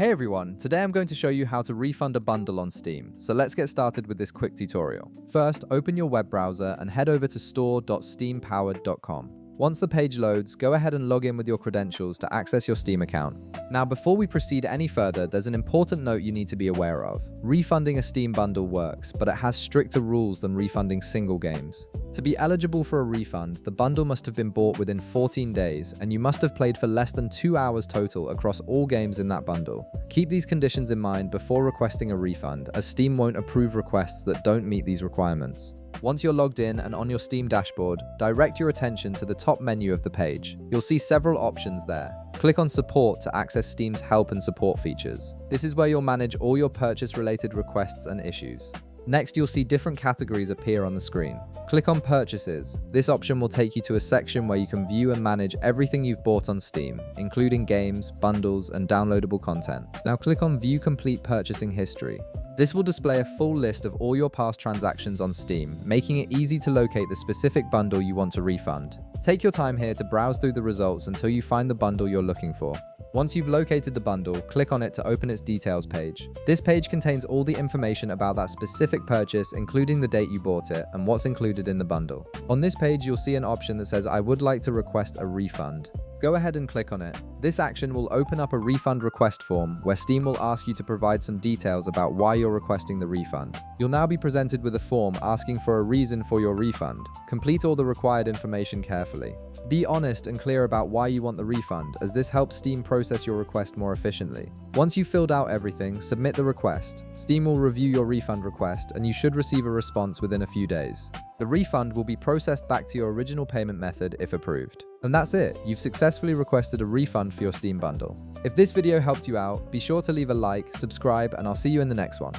Hey everyone, today I'm going to show you how to refund a bundle on Steam, so let's get started with this quick tutorial. First, open your web browser and head over to store.steampowered.com. Once the page loads, go ahead and log in with your credentials to access your Steam account. Now, before we proceed any further, there's an important note you need to be aware of. Refunding a Steam bundle works, but it has stricter rules than refunding single games. To be eligible for a refund, the bundle must have been bought within 14 days, and you must have played for less than 2 hours total across all games in that bundle. Keep these conditions in mind before requesting a refund, as Steam won't approve requests that don't meet these requirements. Once you're logged in and on your Steam dashboard, direct your attention to the top menu of the page. You'll see several options there. Click on Support to access Steam's help and support features. This is where you'll manage all your purchase-related requests and issues. Next, you'll see different categories appear on the screen. Click on Purchases. This option will take you to a section where you can view and manage everything you've bought on Steam, including games, bundles, and downloadable content. Now click on View Complete Purchasing History. This will display a full list of all your past transactions on Steam, making it easy to locate the specific bundle you want to refund. Take your time here to browse through the results until you find the bundle you're looking for. Once you've located the bundle, click on it to open its details page. This page contains all the information about that specific purchase, including the date you bought it and what's included in the bundle. On this page, you'll see an option that says, "I would like to request a refund." Go ahead and click on it. This action will open up a refund request form where Steam will ask you to provide some details about why you're requesting the refund. You'll now be presented with a form asking for a reason for your refund. Complete all the required information carefully. Be honest and clear about why you want the refund, as this helps Steam process your request more efficiently. Once you've filled out everything, submit the request. Steam will review your refund request, and you should receive a response within a few days. The refund will be processed back to your original payment method if approved. And that's it. You've successfully requested a refund for your Steam bundle. If this video helped you out, be sure to leave a like, subscribe, and I'll see you in the next one.